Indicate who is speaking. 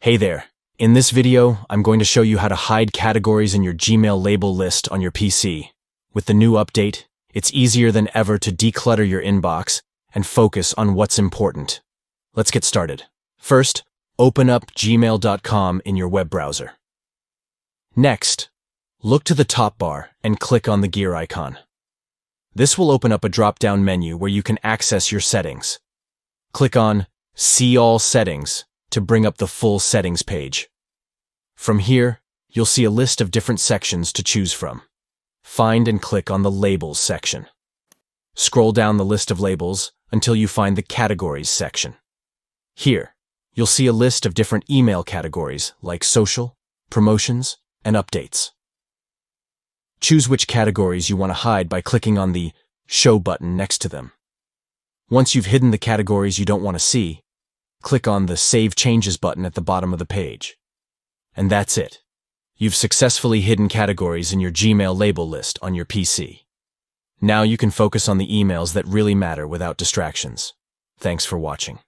Speaker 1: Hey there. In this video, I'm going to show you how to hide categories in your Gmail label list on your PC. With the new update, it's easier than ever to declutter your inbox and focus on what's important. Let's get started. First, open up gmail.com in your web browser. Next, look to the top bar and click on the gear icon. This will open up a drop-down menu where you can access your settings. Click on See All Settings to bring up the full settings page. From here, you'll see a list of different sections to choose from. Find and click on the Labels section. Scroll down the list of labels until you find the Categories section. Here, you'll see a list of different email categories like social, promotions, and updates. Choose which categories you want to hide by clicking on the Show button next to them. Once you've hidden the categories you don't want to see, click on the Save Changes button at the bottom of the page. And that's it. You've successfully hidden categories in your Gmail label list on your PC. Now you can focus on the emails that really matter without distractions. Thanks for watching.